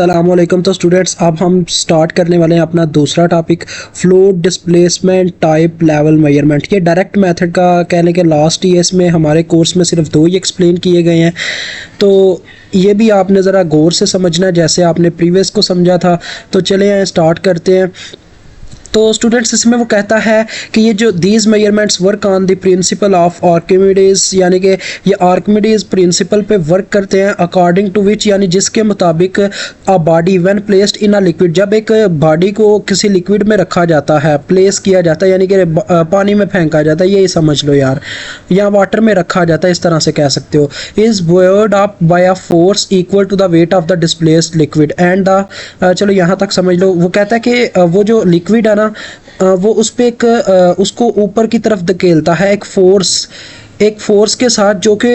अस्सलामुअलैकुम। तो स्टूडेंट्स, अब हम स्टार्ट करने वाले हैं अपना दूसरा topic, fluid displacement type level measurement. ये डायरेक्ट मेथड का कहने के लास्ट ईयर्स में हमारे कोर्स में सिर्फ दो ही एक्सप्लेन किए गए हैं, तो ये भी आपने ज़रा गौर से समझना है जैसे आपने प्रीवियस को समझा था। तो चले स्टार्ट करते हैं। तो स्टूडेंट्स, इसमें वो कहता है कि ये जो these measurements work on the principle of Archimedes, यानी कि ये आर्किमिडीज प्रिंसिपल पे वर्क करते हैं, अकॉर्डिंग टू विच यानी जिसके मुताबिक a body when placed in a liquid, जब एक बॉडी को किसी लिक्विड में रखा जाता है, प्लेस किया जाता है यानी कि पानी में फेंका जाता है, यही समझ लो यार, या वाटर में रखा जाता है, इस तरह से कह सकते हो, is buoyed up by a force equal to the weight of the displaced liquid and the, चलो यहाँ तक समझ लो। वो कहता है कि वो जो लिक्विड है ना, वो उस पे एक उसको ऊपर की तरफ धकेलता है एक फोर्स के साथ, जो कि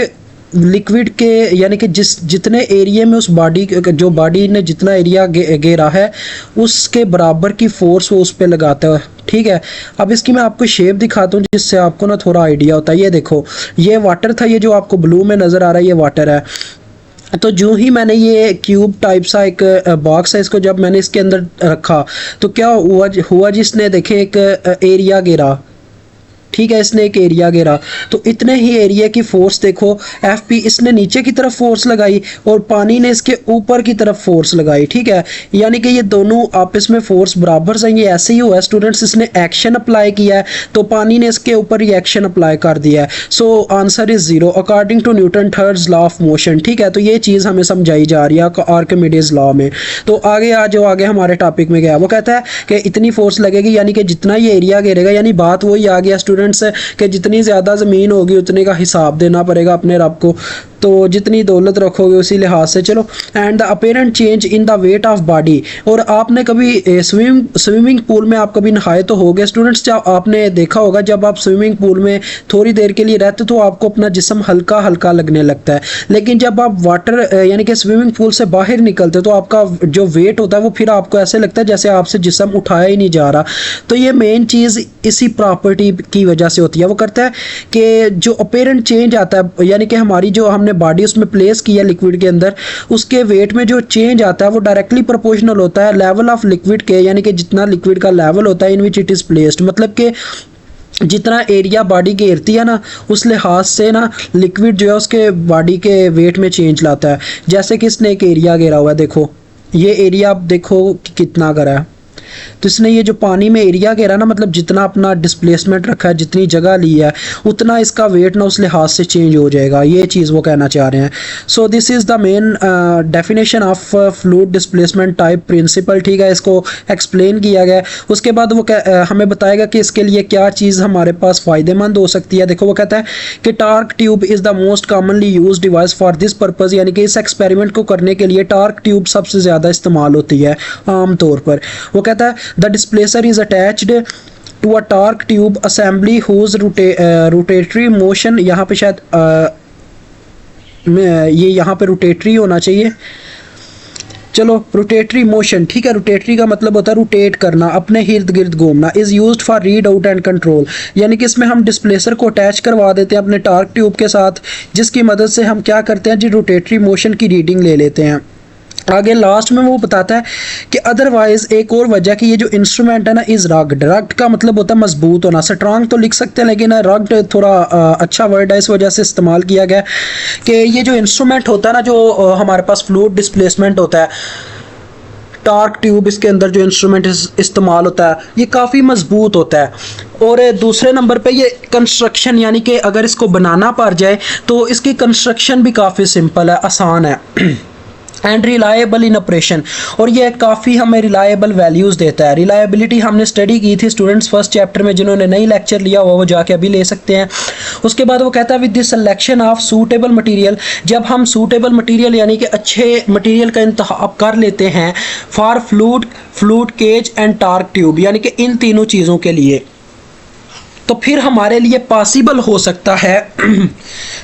लिक्विड के यानी कि जितने एरिया में उस बॉडी, जो बॉडी ने जितना एरिया घेरा है उसके बराबर की फोर्स वो उस पे लगाता है। ठीक है, अब इसकी मैं आपको शेप दिखाता हूँ जिससे आपको ना थोड़ा आइडिया होता है। ये देखो, ये वाटर था, ये जो आपको ब्लू में नज़र आ रहा है ये वाटर है। तो जो ही मैंने ये क्यूब टाइप सा एक बॉक्स है, इसको जब मैंने इसके अंदर रखा तो क्या हुआ जिसने देखे एक एरिया घेरा। ठीक है, इसने एक एरिया घेरा, तो इतने ही एरिया की फोर्स देखो एफ पी, इसने नीचे की तरफ फोर्स लगाई और पानी ने इसके ऊपर की तरफ फोर्स लगाई। ठीक है, यानी कि ये दोनों आपस में फोर्स बराबर से, ये ऐसे ही हुआ है स्टूडेंट्स। इसने एक्शन अप्लाई किया है तो पानी ने इसके ऊपर रिएक्शन अप्लाई कर दिया है। So answer is zero according to Newton third's law of motion. ठीक है, तो ये चीज़ हमें समझाई जा रही है आर्किमिडीज लॉ में। तो आगे आगे हमारे टॉपिक में गया, वो कहता है कि इतनी फोर्स लगेगी, यानी कि जितना ये एरिया घेरेगा, यानी बात वही आ गया स्टूडेंट से कि जितनी ज़्यादा ज़मीन होगी उतने का हिसाब देना पड़ेगा अपने रब को, तो जितनी दौलत रखोगे उसी लिहाज से। चलो, and the apparent change in the weight of body. और आपने कभी स्विमिंग पूल में आप कभी नहाए तो होगे स्टूडेंट्स, जब आपने देखा होगा जब आप स्विमिंग पूल में थोड़ी देर के लिए रहते तो आपको अपना जिस्म हल्का हल्का लगने लगता है, लेकिन जब आप वाटर यानी कि स्विमिंग पूल से बाहर निकलते तो आपका जो वेट होता है वो फिर आपको ऐसे लगता है जैसे आपसे जिस्म उठाया ही नहीं जा रहा। तो ये मेन चीज़ इसी प्रॉपर्टी की वजह से होती है। वो करता है कि जो अपीरेंट चेंज आता है, यानी कि हमारी जो हमने बॉडी उसमें प्लेस किया लिक्विड के अंदर, उसके वेट में जो चेंज आता है वो डायरेक्टली प्रोपोर्शनल होता है लेवल ऑफ लिक्विड के, यानी कि जितना लिक्विड का लेवल होता है इन विच इट इज़ प्लेस्ड, मतलब कि जितना एरिया बॉडी घेरती है ना उस लिहाज से ना लिक्विड जो है उसके बॉडी के वेट में चेंज लाता है। जैसे कि इसने एक एरिया घेरा हुआ है, देखो ये एरिया आप देखो कि कितना करा है, तो इसने ये जो पानी में एरिया घेरा ना, मतलब जितना अपना डिस्प्लेसमेंट रखा है, जितनी जगह ली है, उतना इसका वेट ना उस लिहाज से चेंज हो जाएगा। ये चीज़ वो कहना चाह रहे हैं। So this is the main definition of fluid displacement type principle. ठीक है, इसको एक्सप्लेन किया गया। उसके बाद वो हमें बताएगा कि इसके लिए क्या चीज़ हमारे पास फ़ायदेमंद हो सकती है। देखो, वो कहता है कि torque tube is the most commonly use device for this purpose, यानी कि इस एक्सपेरिमेंट को करने के लिए टार्क ट्यूब सबसे ज़्यादा इस्तेमाल होती है आम तौर पर। वो कहता है the displacer is attached to a torque tube assembly whose rotatory motion, यहाँ पे शायद ये यहाँ पे रोटेटरी होना चाहिए। चलो, रोटेटरी मोशन, ठीक है, रोटेटरी का मतलब होता है रोटेट करना, अपने इर्द गिर्द घूमना। Is used for read out and control, यानी कि इसमें हम डिस्प्लेसर को अटैच करवा देते हैं अपने टार्क ट्यूब के साथ, जिसकी मदद से हम क्या करते हैं जी, रोटेटरी मोशन की रीडिंग ले लेते हैं। आगे लास्ट में वो बताता है कि अदरवाइज एक और वजह कि ये जो इंस्ट्रूमेंट है ना इज़ रग्ड, रग्ड का मतलब होता है मजबूत होना, स्ट्रांग तो लिख सकते हैं लेकिन रग्ड थोड़ा अच्छा वर्ड है, इस वजह से इस्तेमाल किया गया कि ये जो इंस्ट्रूमेंट होता है ना, जो हमारे पास फ्लूइड डिस्प्लेसमेंट होता है, टार्क ट्यूब इसके अंदर जो इंस्ट्रूमेंट इस्तेमाल होता है ये काफ़ी मजबूत होता है। और दूसरे नंबर पे ये कंस्ट्रक्शन, यानी कि अगर इसको बनाना पड़ जाए तो इसकी कंस्ट्रक्शन भी काफ़ी सिंपल है, आसान है। एंड रिलायबल इन ऑपरेशन, और ये काफ़ी हमें रिलायबल वैल्यूज़ देता है। रिलायबिलिटी हमने स्टडी की थी स्टूडेंट्स फर्स्ट चैप्टर में, जिन्होंने नई लेक्चर लिया हुआ वो जाके अभी ले सकते हैं। उसके बाद वो कहता है with the selection of suitable material, जब हम सूटेबल मटेरियल यानी कि अच्छे मटेरियल का इंतखाब कर लेते हैं for fluid cage and torque tube, यानी कि इन तीनों चीज़ों के लिए, तो फिर हमारे लिए पॉसिबल हो सकता है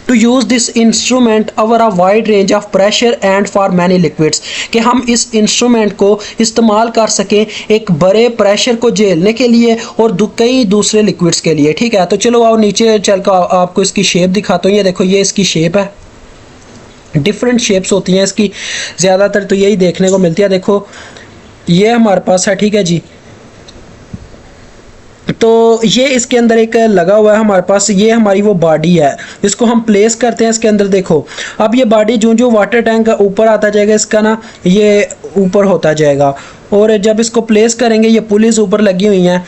to use this instrument over a wide range of pressure and for many liquids, कि हम इस इंस्ट्रूमेंट को इस्तेमाल कर सकें एक बड़े प्रेशर को झेलने के लिए और कई दूसरे लिक्विड्स के लिए। ठीक है, तो चलो आओ नीचे चल कर आपको इसकी शेप दिखाता हूँ। ये देखो, ये इसकी शेप है, डिफरेंट शेप्स होती हैं इसकी, ज़्यादातर तो यही देखने को मिलती है। देखो ये हमारे पास है, ठीक है जी। तो ये इसके अंदर एक लगा हुआ है हमारे पास, ये हमारी वो बॉडी है, इसको हम प्लेस करते हैं इसके अंदर। देखो अब ये बॉडी जो जो वाटर टैंक ऊपर आता जाएगा इसका ना, ये ऊपर होता जाएगा, और जब इसको प्लेस करेंगे ये पुलिस ऊपर लगी हुई हैं,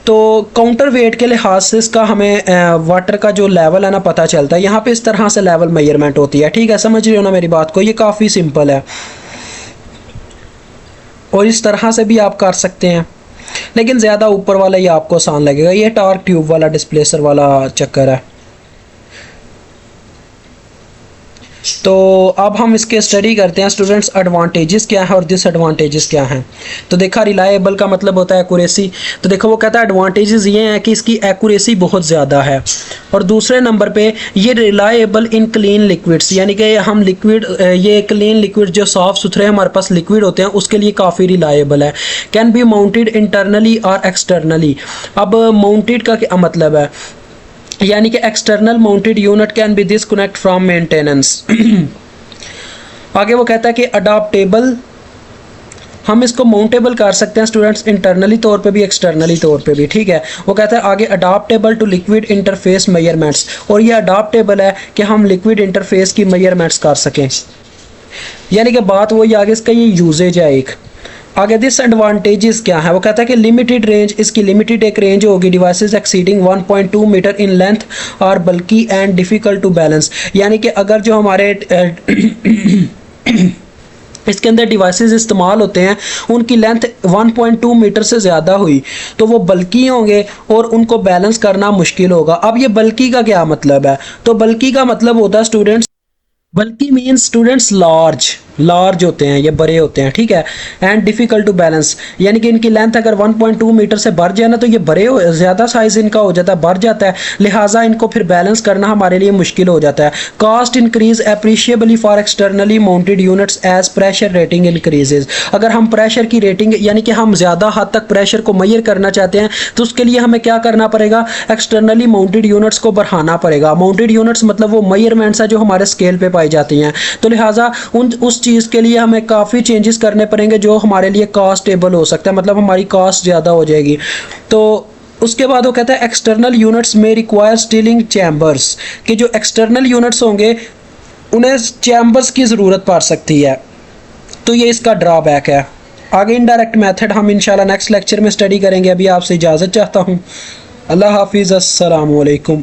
तो काउंटर वेट के लिहाज से इसका हमें वाटर का जो लेवल है ना पता चलता है। यहाँ पे इस तरह से लेवल मेजरमेंट होती है, ठीक है, समझ रहे हो ना मेरी बात को। ये काफ़ी सिंपल है और इस तरह से भी आप कर सकते हैं, लेकिन ज़्यादा ऊपर वाला ये आपको आसान लगेगा। ये टॉर्क ट्यूब वाला डिस्प्लेसर वाला चक्कर है। तो अब हम इसके स्टडी करते हैं स्टूडेंट्स, एडवांटेजेस क्या है और डिसएडवांटेजेस क्या हैं। तो देखा रिलायबल का मतलब होता है एक्यूरेसी, तो देखो वो कहता है एडवांटेजेस ये हैं कि इसकी एक्यूरेसी बहुत ज़्यादा है, और दूसरे नंबर पे ये रिलायबल इन क्लीन लिक्विड्स, यानी कि हम लिक्विड, ये क्लीन लिक्विड जो साफ़ सुथरे हमारे पास लिक्विड होते हैं उसके लिए काफ़ी रिलायबल है। कैन बी माउंटेड इंटरनली और एक्सटर्नली। अब माउंटेड का क्या मतलब है, यानी कि external mounted unit can be disconnect from maintenance. आगे वो कहता है कि अडाप्टेबल, हम इसको माउंटेबल कर सकते हैं स्टूडेंट्स, इंटरनली तौर पे भी एक्सटर्नली तौर पे भी, ठीक है। वो कहता है आगे adaptable to liquid interface measurements, और ये अडाप्टेबल है कि हम लिक्विड इंटरफेस की मेजरमेंट्स कर सकें, यानी कि बात वही आगे इसका ये यूजेज है एक। आगे डिसएडवांटेजेस क्या है, वो कहता है कि लिमिटेड रेंज, इसकी लिमिटेड एक रेंज होगी, devices exceeding 1.2 metre in length और बल्कि एंड डिफ़िकल्ट टू बैलेंस, यानी कि अगर जो हमारे इसके अंदर डिवाइसेस इस्तेमाल होते हैं उनकी लेंथ 1.2 मीटर से ज़्यादा हुई तो वो बल्कि होंगे और उनको बैलेंस करना मुश्किल होगा। अब ये बल्कि का क्या मतलब है, तो बल्कि का मतलब होता है स्टूडेंट्स, बल्कि मीन्स स्टूडेंट्स लार्ज होते हैं, ये बड़े होते हैं, ठीक है। एंड डिफ़िकल्ट टू बैलेंस, यानी कि इनकी लेंथ अगर 1.2 मीटर से बढ़ जाए ना तो ये बड़े हो, ज़्यादा साइज़ इनका हो जाता है, बढ़ जाता है, लिहाजा इनको फिर बैलेंस करना हमारे लिए मुश्किल हो जाता है। Cost increase appreciably for externally mounted units as pressure rating increases. अगर हम प्रेशर की रेटिंग, यानी कि हम ज़्यादा हद तक प्रेशर को मेजर करना चाहते हैं तो उसके लिए हमें क्या करना पड़ेगा, एक्सटर्नली माउंटेड यूनिट्स को बढ़ाना पड़ेगा। माउंटेड यूनिट्स मतलब वो मेजरमेंट्स है जो हमारे स्केल पे पाई जाती हैं, तो लिहाजा उस चीज़ के लिए हमें काफ़ी चेंजेस करने पड़ेंगे जो हमारे लिए कॉस्टेबल हो सकता है, मतलब हमारी कॉस्ट ज़्यादा हो जाएगी। तो उसके बाद वो कहता है एक्सटर्नल यूनिट्स में रिक्वायर स्टीलिंग चैम्बर्स, कि जो एक्सटर्नल यूनिट्स होंगे उन्हें चैम्बर्स की ज़रूरत पड़ सकती है, तो ये इसका ड्रॉबैक है। आगे इनडायरेक्ट मेथड हम इंशाल्लाह नेक्स्ट लेक्चर में स्टडी करेंगे। अभी आपसे इजाज़त चाहता हूँ। अल्लाह हाफिज़, अस्सलामु अलैकुम।